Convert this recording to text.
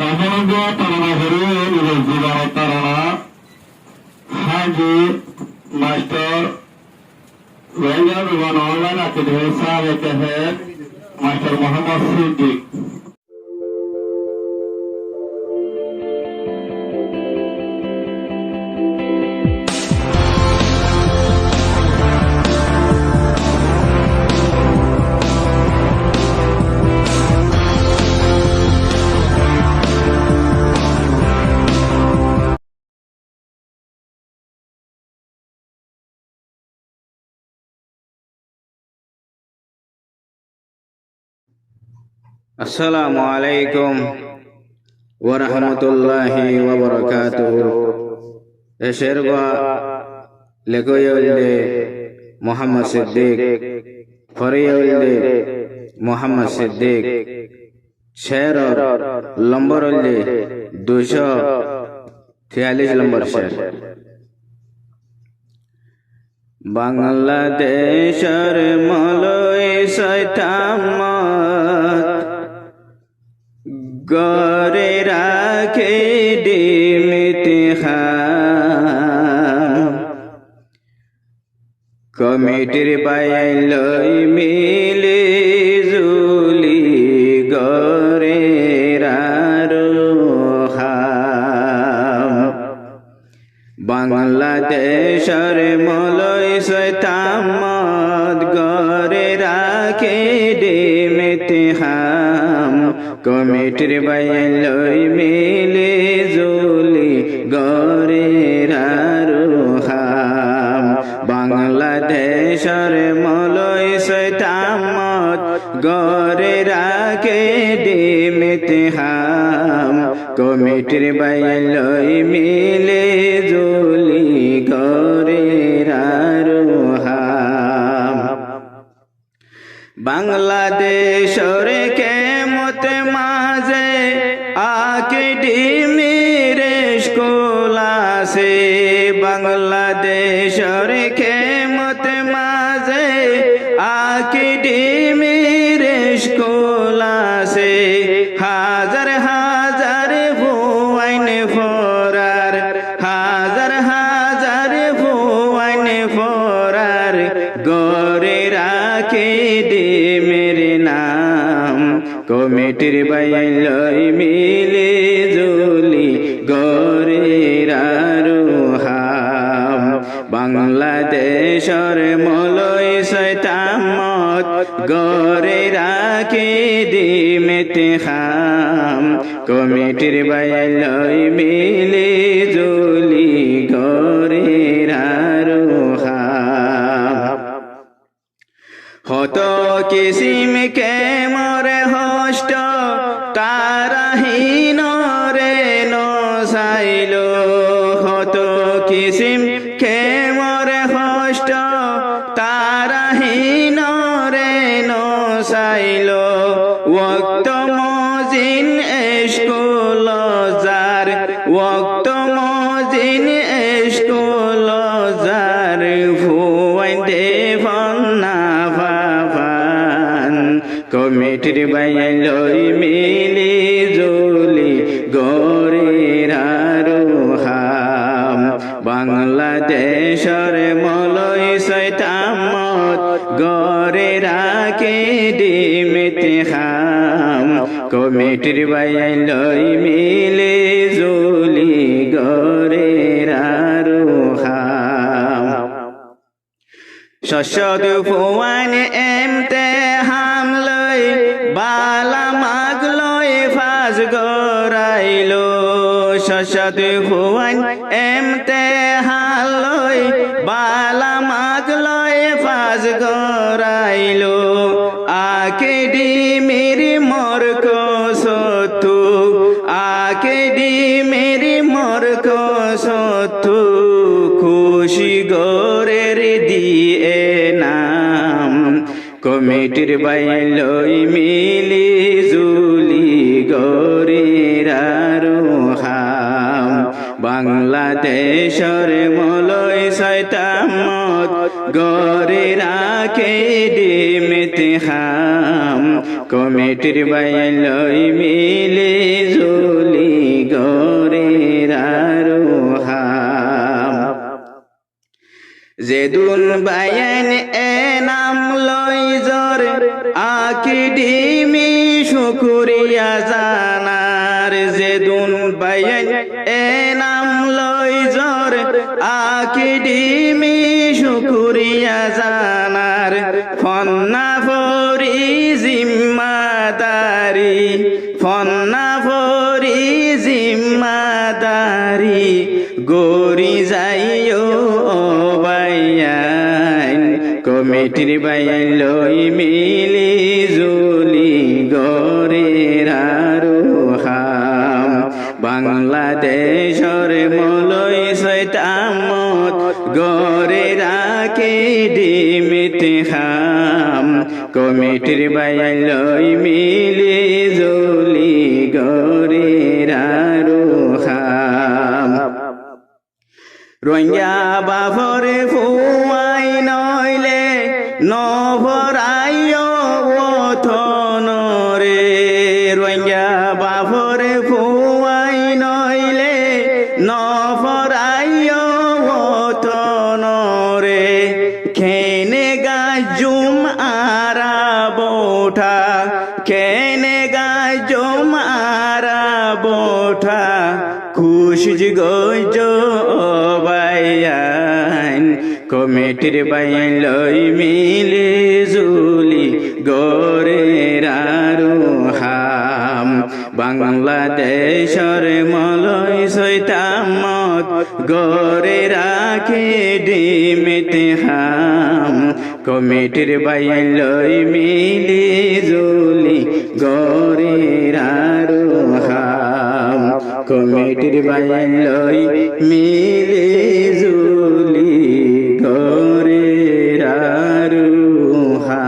এখনো তারা হরি জীবন তারা হাজি মাস্টার वैज्ञानिक विमान ऑनलाइन अकेडमी साहब के हैं मास्टर मोहम्मद सिद्दीक আসসালামু আলাইকুম ওয়া রাহমাতুল্লাহি ওয়া বারাকাতুহু। এশেরগা লেগোয়লে মোহাম্মদ সিদ্দিক ফরিয়লে মোহাম্মদ সিদ্দিক শের নম্বর হলে 243 নম্বর শের। বাংলাদেশের মলয় শয়তামত গরে রাখে ডিমিতে খাম কমিটির বাইলই মিলে জুলি গরে রারোহাম। বাংলাদেশের মলয় শয়তামত গরে রাখে ডিমিতে খাম কমিটির বাইলই মিলে জুলি গরে রারোহাম। বাংলাদেশের মলয় শয়তামত গরে রাখে ডিমিতে খাম কমিটির বাইলই মিলে জুলি গরে রারোহাম। বাংলাদেশের কেমত মাঝে আকেডেমির স্কুল আছে। বাংলাদেশের কেমত মাঝে আকেডেমির স্কুল আছে। হাজার হাজার ভুয়াইন ফরার হাজার হাজার ভুয়াইন ফরার গরে রাখে ডিমের নাম কমিটির বাইলই মিলে জুলি গরে রারোহাম। বাংলাদেশের মলয় শয়তামত গরে রাখে ডিমেতে খাম কমিটির বাইলই মিলে জুলি গরে রারোহাম। হত কিসিম কে মরে হষ্ট তারাহীন রে নসাইল। হত কিসিম কে মরে হষ্ট তারাহীন রে নসাইল। ওয়াক্ত মজিন স্কুল যার ওয়াক্ত মজিন স্কুল যার ভুয়াইন দেবন না কমিটির বাইলই মিলে জুলি গরে রারোহাম। বাংলাদেশের মলয় শয়তামত গরে রাখে ডিমিতে খাম কমিটির বাইলই মিলে জুলি গরে রারোহাম। শস্যদ ফুয়ান এমতে হামলই বালা মাগলই ফাজ গরাইল। শস্যদ ফুয়ান এমতে হালই বালা মাগলই ফাজ গরাইল। আকেডেমির মর্ক সতু আকেডেমির মর্ক সতু খুশি গরের দিয়ে নাম কমিটির বাইলই মিলি জুলি গরে রারোহাম। বাংলাদেশের মলয় শয়তামত গরে রাখে ডিমিতে খাম কমিটির বাইলই মিলে জুলি যেদুন বায়ান এ নাম লই জর আকিডিমি শুকুরিয়া জানার যেদুন বায়ান এ নাম লই জর আকিডিমি শুকুরিয়া জানার ফন্না ফরি জিম্মাদারি ফন্না ফরি জিম্মাদারি গরি যাইও বাইয়ান কমিটির বাইয়ান লই মিলি জুলি গরের আরোহাম বাংলাদেশর মলই সৈতামত গরে রাখে ডিমিতে খাম কমিটির বাইয়ান লই মিলি জুলি গরের আরোহাম রোহিঙ্গা বাফরে ফুয়াই নইলে নভরাইও ওথনরে রোহিঙ্গা বাফরে ফুয়াই নইলে নভরাইও ওথনরে খেনে গাজুম আরা বোঠা খেনে গাজুম আরা বোঠা খুশিজ গজ বাইয়ান কমিটির বাইয়ান লই মিলে জুলি গরের আরোহাম বাংলাদেশর মলই সৈতামত গরে রাখে ডিমিতে হাম কমিটির বাইয়ান লই মিলে জুলি গরের আরোহাম কমিটির বাইয়ান লই মিলে জুলি গরের আরোহাম